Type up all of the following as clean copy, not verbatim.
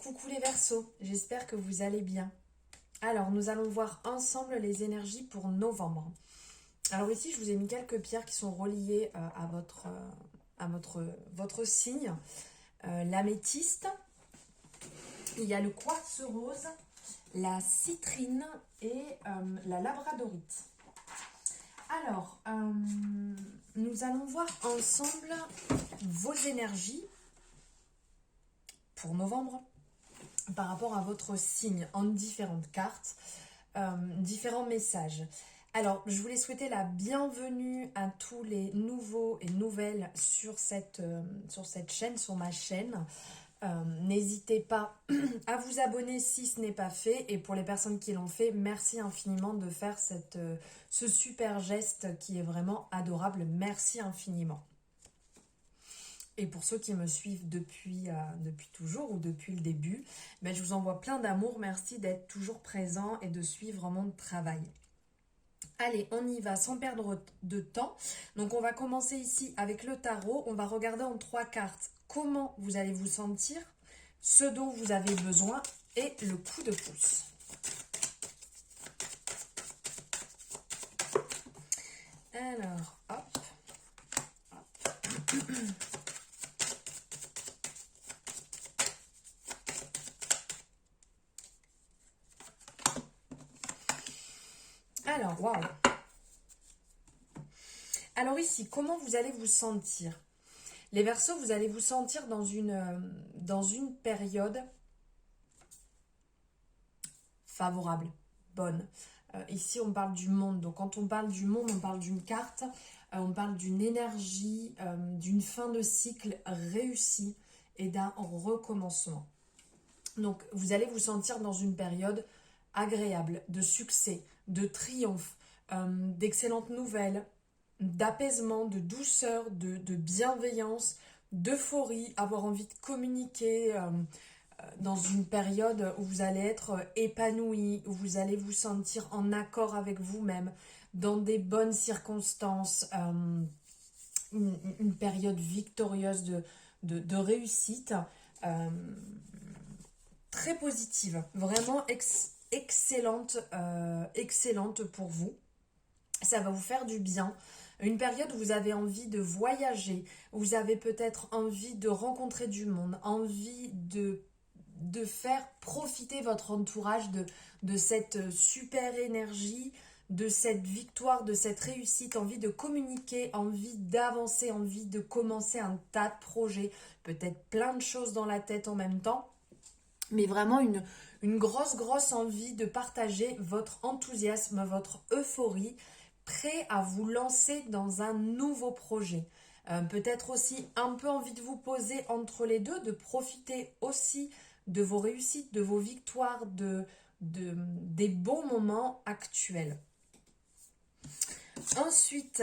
Coucou les Verseaux, j'espère que vous allez bien. Alors, nous allons voir ensemble les énergies pour novembre. Alors ici, je vous ai mis quelques pierres qui sont reliées votre signe. L'améthyste, il y a le quartz rose, la citrine et la labradorite. Alors, nous allons voir ensemble vos énergies pour novembre par rapport à votre signe en différentes cartes, différents messages. Alors, je voulais souhaiter la bienvenue à tous les nouveaux et nouvelles sur cette chaîne, sur ma chaîne. N'hésitez pas à vous abonner si ce n'est pas fait. Et pour les personnes qui l'ont fait, merci infiniment de faire ce super geste qui est vraiment adorable. Merci infiniment. Et pour ceux qui me suivent depuis toujours ou depuis le début, je vous envoie plein d'amour. Merci d'être toujours présent et de suivre mon travail. Allez, on y va sans perdre de temps. Donc on va commencer ici avec le tarot. On va regarder en 3 cartes comment vous allez vous sentir, ce dont vous avez besoin et le coup de pouce. Alors, hop, hop. Alors, waouh. Alors ici, comment vous allez vous sentir? Les Verseaux, vous allez vous sentir dans une période favorable, bonne. Ici, on parle du monde. Donc, quand on parle du monde, on parle d'une carte, on parle d'une énergie, d'une fin de cycle réussie et d'un recommencement. Donc, vous allez vous sentir dans une période agréable, de succès, de triomphe, d'excellentes nouvelles, d'apaisement, de douceur, de bienveillance, d'euphorie, avoir envie de communiquer dans une période où vous allez être épanoui, où vous allez vous sentir en accord avec vous-même, dans des bonnes circonstances, une période victorieuse de réussite, très positive, vraiment excellente, excellente pour vous. Ça va vous faire du bien. Une période où vous avez envie de voyager, où vous avez peut-être envie de rencontrer du monde, envie de faire profiter votre entourage de cette super énergie, de cette victoire, de cette réussite, envie de communiquer, envie d'avancer, envie de commencer un tas de projets, peut-être plein de choses dans la tête en même temps, mais vraiment une grosse envie de partager votre enthousiasme, votre euphorie, prêt à vous lancer dans un nouveau projet. Peut-être aussi un peu envie de vous poser entre les deux, de profiter aussi de vos réussites, de vos victoires, des bons moments actuels. Ensuite,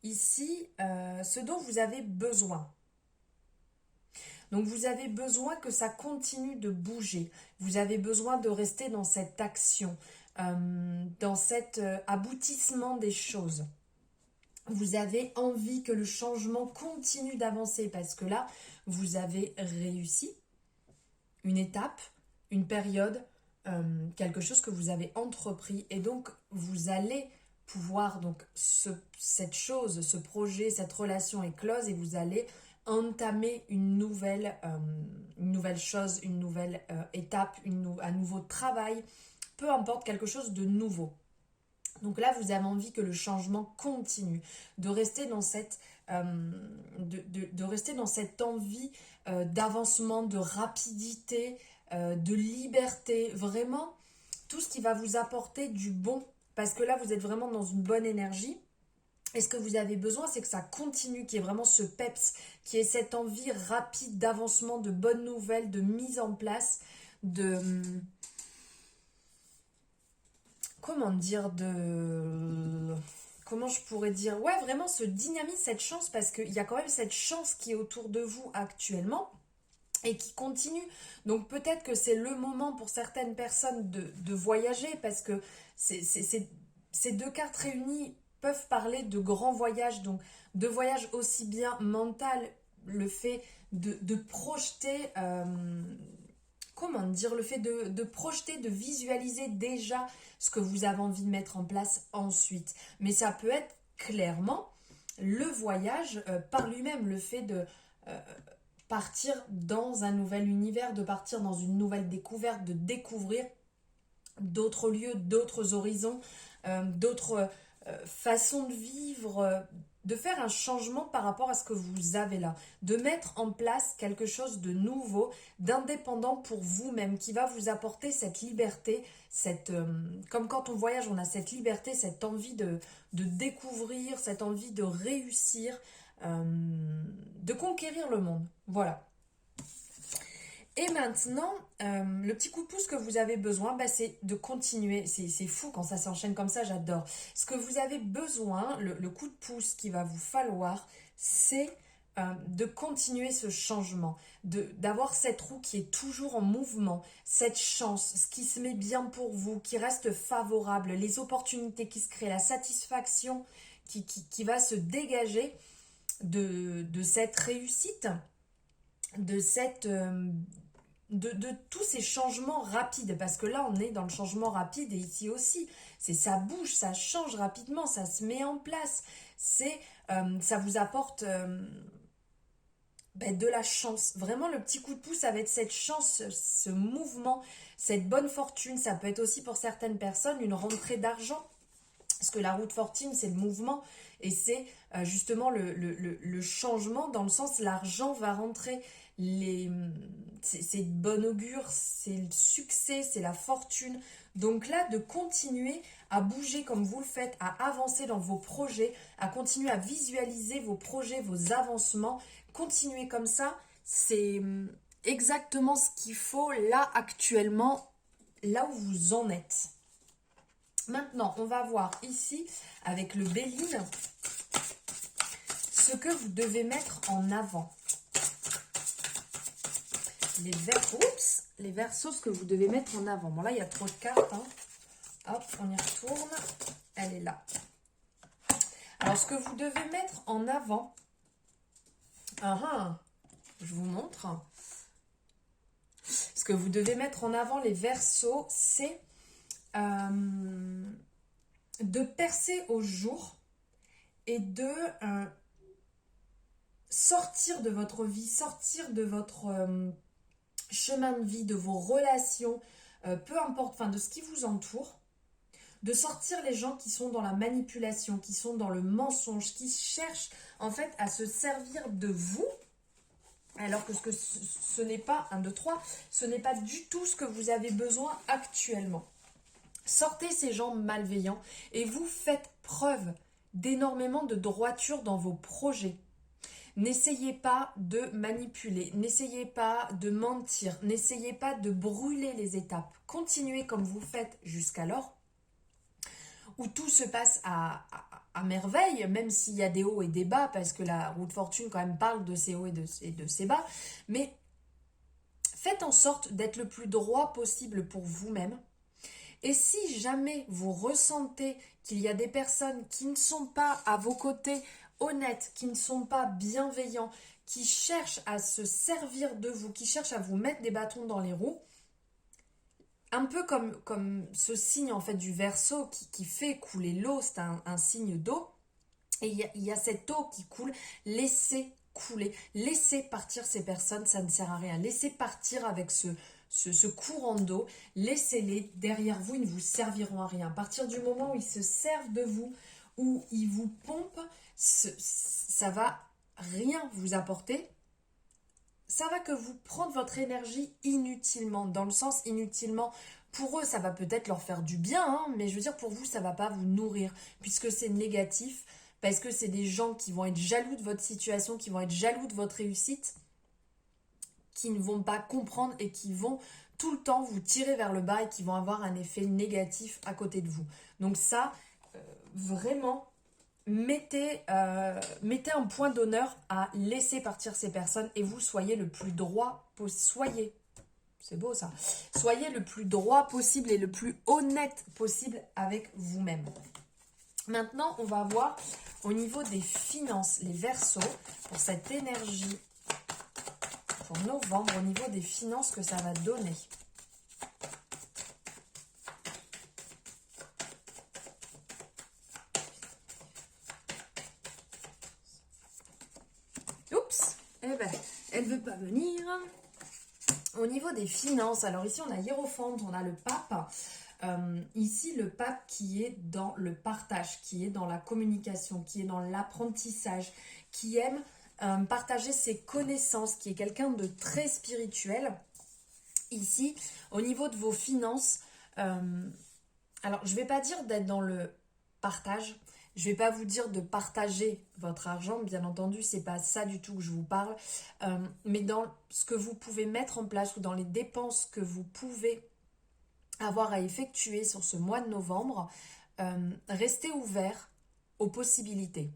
ici, ce dont vous avez besoin. Donc vous avez besoin que ça continue de bouger. Vous avez besoin de rester dans cette action, dans cet aboutissement des choses. Vous avez envie que le changement continue d'avancer parce que là, vous avez réussi une étape, une période, quelque chose que vous avez entrepris et donc vous allez pouvoir, donc cette chose, ce projet, cette relation est close et vous allez entamer une nouvelle chose, une nouvelle étape, un nouveau travail, peu importe, quelque chose de nouveau. Donc là, vous avez envie que le changement continue, de rester dans cette, de rester dans cette envie d'avancement, de rapidité, de liberté, vraiment tout ce qui va vous apporter du bon, parce que là, vous êtes vraiment dans une bonne énergie. Et ce que vous avez besoin, c'est que ça continue, qu'il y ait vraiment ce peps, qu'il y ait cette envie rapide d'avancement, de bonnes nouvelles, de mise en place, comment je pourrais dire, ouais, vraiment ce dynamisme, cette chance, parce qu'il y a quand même cette chance qui est autour de vous actuellement et qui continue. Donc peut-être que c'est le moment pour certaines personnes de voyager, parce que ces 2 cartes réunies peuvent parler de grands voyages, donc de voyages aussi bien le fait de projeter, comment dire, le fait de projeter, de visualiser déjà ce que vous avez envie de mettre en place ensuite. Mais ça peut être clairement le voyage par lui-même, le fait de partir dans un nouvel univers, de partir dans une nouvelle découverte, de découvrir d'autres lieux, d'autres horizons, d'autres façons de vivre, de faire un changement par rapport à ce que vous avez là, de mettre en place quelque chose de nouveau, d'indépendant pour vous-même, qui va vous apporter cette liberté, comme quand on voyage, on a cette liberté, cette envie de découvrir, cette envie de réussir, de conquérir le monde. Voilà. Et maintenant, le petit coup de pouce que vous avez besoin, c'est de continuer. C'est fou quand ça s'enchaîne comme ça, j'adore. Ce que vous avez besoin, le coup de pouce qu'il va vous falloir, c'est de continuer ce changement, d'avoir cette roue qui est toujours en mouvement, cette chance, ce qui se met bien pour vous, qui reste favorable, les opportunités qui se créent, la satisfaction qui va se dégager de cette réussite, de tous ces changements rapides, parce que là on est dans le changement rapide et ici aussi, ça bouge, ça change rapidement, ça se met en place, ça vous apporte de la chance. Vraiment le petit coup de pouce avec cette chance, ce mouvement, cette bonne fortune. Ça peut être aussi pour certaines personnes une rentrée d'argent, parce que la roue de fortune c'est le mouvement et c'est justement le changement, dans le sens l'argent va rentrer, c'est de bon augure, c'est le succès, c'est la fortune. Donc là, de continuer à bouger comme vous le faites, à avancer dans vos projets, à continuer à visualiser vos projets, vos avancements, continuer comme ça, c'est exactement ce qu'il faut là actuellement, là où vous en êtes. Maintenant, on va voir ici, avec le Béline, ce que vous devez mettre en avant. Les versos, ce que vous devez mettre en avant. Bon, là, il y a trop de cartes. Hein. Hop, on y retourne. Elle est là. Alors, ce que vous devez mettre en avant, je vous montre. Ce que vous devez mettre en avant, les versos, c'est de percer au jour et de sortir de votre vie, sortir de votre chemin de vie, de vos relations, peu importe, de ce qui vous entoure, de sortir les gens qui sont dans la manipulation, qui sont dans le mensonge, qui cherchent en fait à se servir de vous, alors que ce n'est pas, 1, 2, 3, ce n'est pas du tout ce que vous avez besoin actuellement. Sortez ces gens malveillants et vous faites preuve d'énormément de droiture dans vos projets. N'essayez pas de manipuler, n'essayez pas de mentir, n'essayez pas de brûler les étapes. Continuez comme vous faites jusqu'alors, où tout se passe à merveille, même s'il y a des hauts et des bas, parce que la roue de fortune quand même parle de ces hauts et de ces bas, mais faites en sorte d'être le plus droit possible pour vous-même. Et si jamais vous ressentez qu'il y a des personnes qui ne sont pas à vos côtés, honnêtes, qui ne sont pas bienveillants, qui cherchent à se servir de vous, qui cherchent à vous mettre des bâtons dans les roues, un peu comme ce signe en fait du Verseau qui fait couler l'eau, c'est un signe d'eau, et il y a cette eau qui coule, laissez couler, laissez partir ces personnes, ça ne sert à rien, laissez partir avec ce courant d'eau, laissez-les derrière vous, ils ne vous serviront à rien. À partir du moment où ils se servent de vous, où ils vous pompent, ça va rien vous apporter. Ça va que vous prendre votre énergie inutilement, dans le sens inutilement. Pour eux, ça va peut-être leur faire du bien, mais je veux dire, pour vous, ça ne va pas vous nourrir, puisque c'est négatif, parce que c'est des gens qui vont être jaloux de votre situation, qui vont être jaloux de votre réussite, qui ne vont pas comprendre et qui vont tout le temps vous tirer vers le bas et qui vont avoir un effet négatif à côté de vous. Donc ça, vraiment, mettez un point d'honneur à laisser partir ces personnes et vous soyez le plus droit possible. C'est beau ça. Soyez le plus droit possible et le plus honnête possible avec vous-même. Maintenant, on va voir au niveau des finances, les Verseaux, pour cette énergie pour novembre au niveau des finances que ça va donner. Oups, eh ben, elle veut pas venir. Au niveau des finances, alors ici on a Hiérophante, on a le pape. Ici le pape qui est dans le partage, qui est dans la communication, qui est dans l'apprentissage, qui aime partager ses connaissances, qui est quelqu'un de très spirituel. Ici, au niveau de vos finances, alors je ne vais pas dire d'être dans le partage, je ne vais pas vous dire de partager votre argent, bien entendu, c'est pas ça du tout que je vous parle, mais dans ce que vous pouvez mettre en place ou dans les dépenses que vous pouvez avoir à effectuer sur ce mois de novembre, restez ouvert aux possibilités,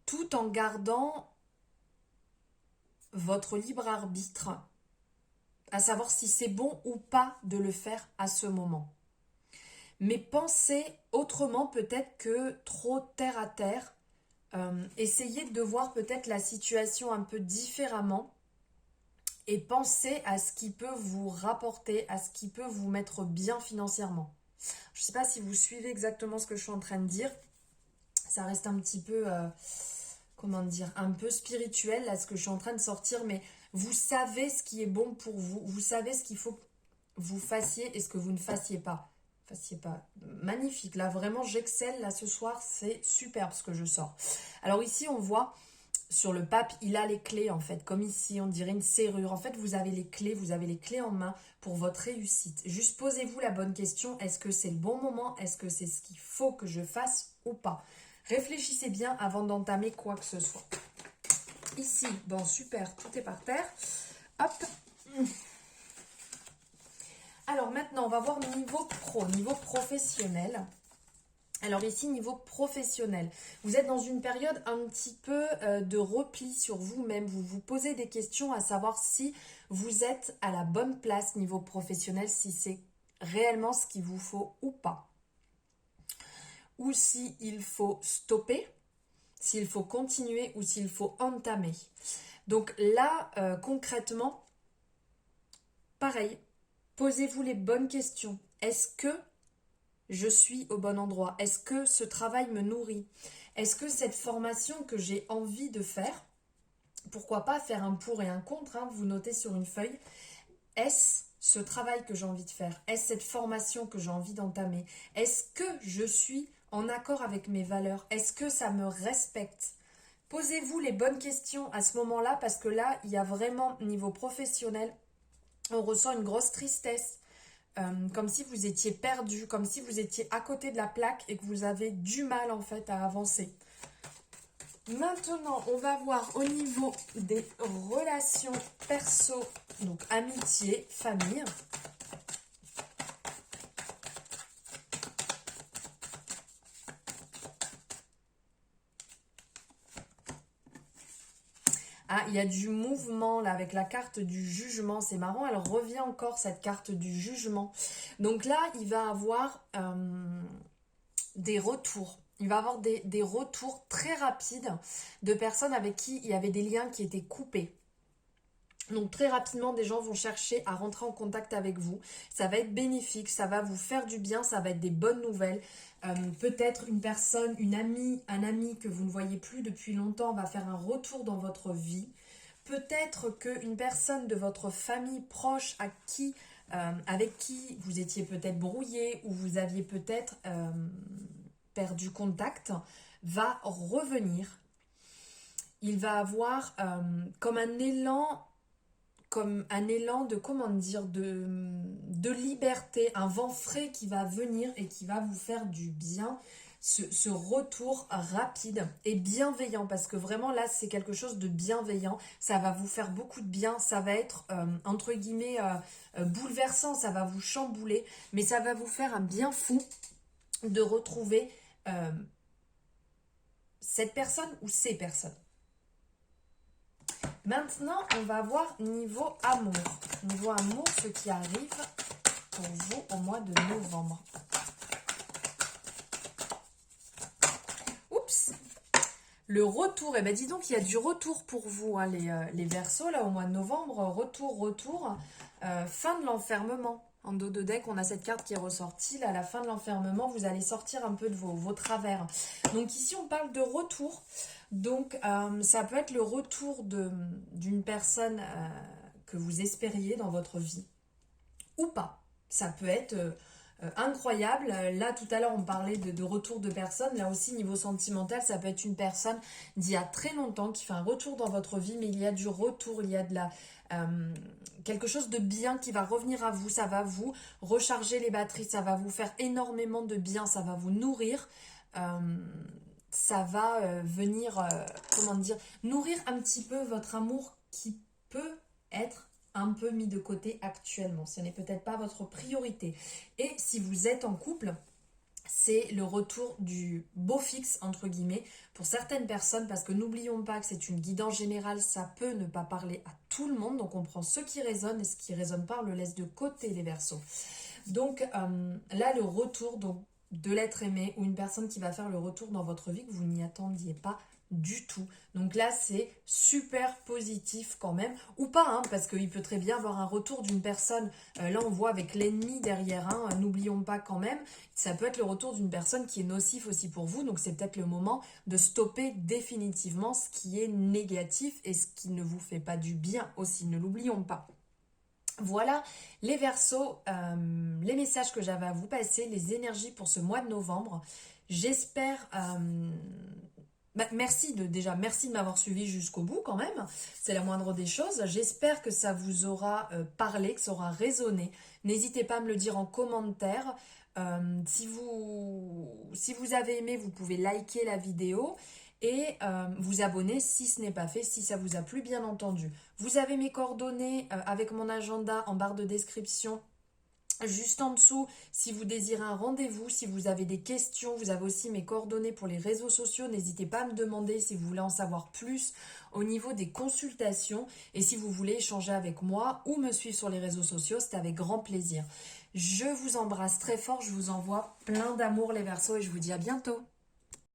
tout en gardant votre libre arbitre, à savoir si c'est bon ou pas de le faire à ce moment. Mais pensez autrement peut-être que trop terre à terre. Essayez de voir peut-être la situation un peu différemment et pensez à ce qui peut vous rapporter, à ce qui peut vous mettre bien financièrement. Je ne sais pas si vous suivez exactement ce que je suis en train de dire. Ça reste un petit peu, comment dire, un peu spirituel là ce que je suis en train de sortir, mais vous savez ce qui est bon pour vous. Vous savez ce qu'il faut que vous fassiez et ce que vous ne fassiez pas. Magnifique, là vraiment j'excelle là ce soir, c'est superbe ce que je sors. Alors ici on voit sur le pape, il a les clés en fait, comme ici on dirait une serrure. En fait vous avez les clés en main pour votre réussite. Juste posez-vous la bonne question, est-ce que c'est le bon moment, est-ce que c'est ce qu'il faut que je fasse ou pas? Réfléchissez bien avant d'entamer quoi que ce soit. Ici, bon super, tout est par terre. Hop. Alors maintenant, on va voir niveau pro, niveau professionnel. Alors ici, niveau professionnel, vous êtes dans une période un petit peu de repli sur vous-même. Vous vous posez des questions à savoir si vous êtes à la bonne place niveau professionnel, si c'est réellement ce qu'il vous faut ou pas. Ou s'il faut stopper, s'il faut continuer ou s'il faut entamer. Donc là, concrètement, pareil. Posez-vous les bonnes questions. Est-ce que je suis au bon endroit? Est-ce que ce travail me nourrit? Est-ce que cette formation que j'ai envie de faire, pourquoi pas faire un pour et un contre, hein, vous notez sur une feuille, est-ce ce travail que j'ai envie de faire? Est-ce cette formation que j'ai envie d'entamer? Est-ce que je suis en accord avec mes valeurs? Est-ce que ça me respecte? Posez-vous les bonnes questions à ce moment-là parce que là, il y a vraiment, niveau professionnel, on ressent une grosse tristesse, comme si vous étiez perdu, comme si vous étiez à côté de la plaque et que vous avez du mal en fait à avancer. Maintenant, on va voir au niveau des relations perso, donc amitié, famille. Ah, il y a du mouvement là avec la carte du jugement, c'est marrant, elle revient encore cette carte du jugement. Donc là, il va avoir des retours. Il va avoir des retours très rapides de personnes avec qui il y avait des liens qui étaient coupés. Donc très rapidement, des gens vont chercher à rentrer en contact avec vous. Ça va être bénéfique, ça va vous faire du bien, ça va être des bonnes nouvelles. Peut-être une personne, une amie, un ami que vous ne voyez plus depuis longtemps va faire un retour dans votre vie. Peut-être qu'une personne de votre famille proche avec qui vous étiez peut-être brouillé ou vous aviez peut-être perdu contact va revenir. Il va avoir comme un élan de, comment dire, de liberté, un vent frais qui va venir et qui va vous faire du bien, ce retour rapide et bienveillant, parce que vraiment là c'est quelque chose de bienveillant, ça va vous faire beaucoup de bien, ça va être entre guillemets bouleversant, ça va vous chambouler, mais ça va vous faire un bien fou de retrouver cette personne ou ces personnes. Maintenant, on va voir niveau amour. Niveau amour, ce qui arrive pour vous au mois de novembre. Oups! Le retour, eh ben dis donc, il y a du retour pour vous, hein, les Verseaux, là, au mois de novembre. Retour. Fin de l'enfermement. En dos de deck, on a cette carte qui est ressortie. Là, à la fin de l'enfermement, vous allez sortir un peu de vos travers. Donc ici, on parle de retour. Donc, ça peut être le retour d'une personne que vous espériez dans votre vie. Ou pas. Ça peut être incroyable. Là, tout à l'heure, on parlait de retour de personne. Là aussi, niveau sentimental, ça peut être une personne d'il y a très longtemps qui fait un retour dans votre vie, mais il y a du retour, il y a de quelque chose de bien qui va revenir à vous. Ça va vous recharger les batteries, ça va vous faire énormément de bien, ça va vous nourrir. Ça va venir, comment dire, nourrir un petit peu votre amour qui peut être un peu mis de côté actuellement. Ce n'est peut-être pas votre priorité. Et si vous êtes en couple, c'est le retour du beau fixe, entre guillemets, pour certaines personnes, parce que n'oublions pas que c'est une guidance générale, ça peut ne pas parler à tout le monde, donc on prend ce qui résonne et ce qui résonne pas, on le laisse de côté, les Verseaux. Donc là, le retour de l'être aimé, ou une personne qui va faire le retour dans votre vie que vous n'y attendiez pas du tout. Donc là, c'est super positif quand même, ou pas, hein, parce qu'il peut très bien avoir un retour d'une personne, là on voit avec l'ennemi derrière, hein, n'oublions pas quand même, ça peut être le retour d'une personne qui est nocif aussi pour vous, donc c'est peut-être le moment de stopper définitivement ce qui est négatif et ce qui ne vous fait pas du bien aussi, ne l'oublions pas. Voilà les Verseaux, les messages que j'avais à vous passer, les énergies pour ce mois de novembre. J'espère... merci de m'avoir suivi jusqu'au bout quand même, c'est la moindre des choses. J'espère que ça vous aura parlé, que ça aura résonné. N'hésitez pas à me le dire en commentaire. Si vous avez aimé, vous pouvez liker la vidéo et vous abonner si ce n'est pas fait, si ça vous a plu, bien entendu. Vous avez mes coordonnées avec mon agenda en barre de description. Juste en dessous, si vous désirez un rendez-vous, si vous avez des questions, vous avez aussi mes coordonnées pour les réseaux sociaux. N'hésitez pas à me demander si vous voulez en savoir plus au niveau des consultations. Et si vous voulez échanger avec moi ou me suivre sur les réseaux sociaux, c'est avec grand plaisir. Je vous embrasse très fort, je vous envoie plein d'amour les Verseaux et je vous dis à bientôt.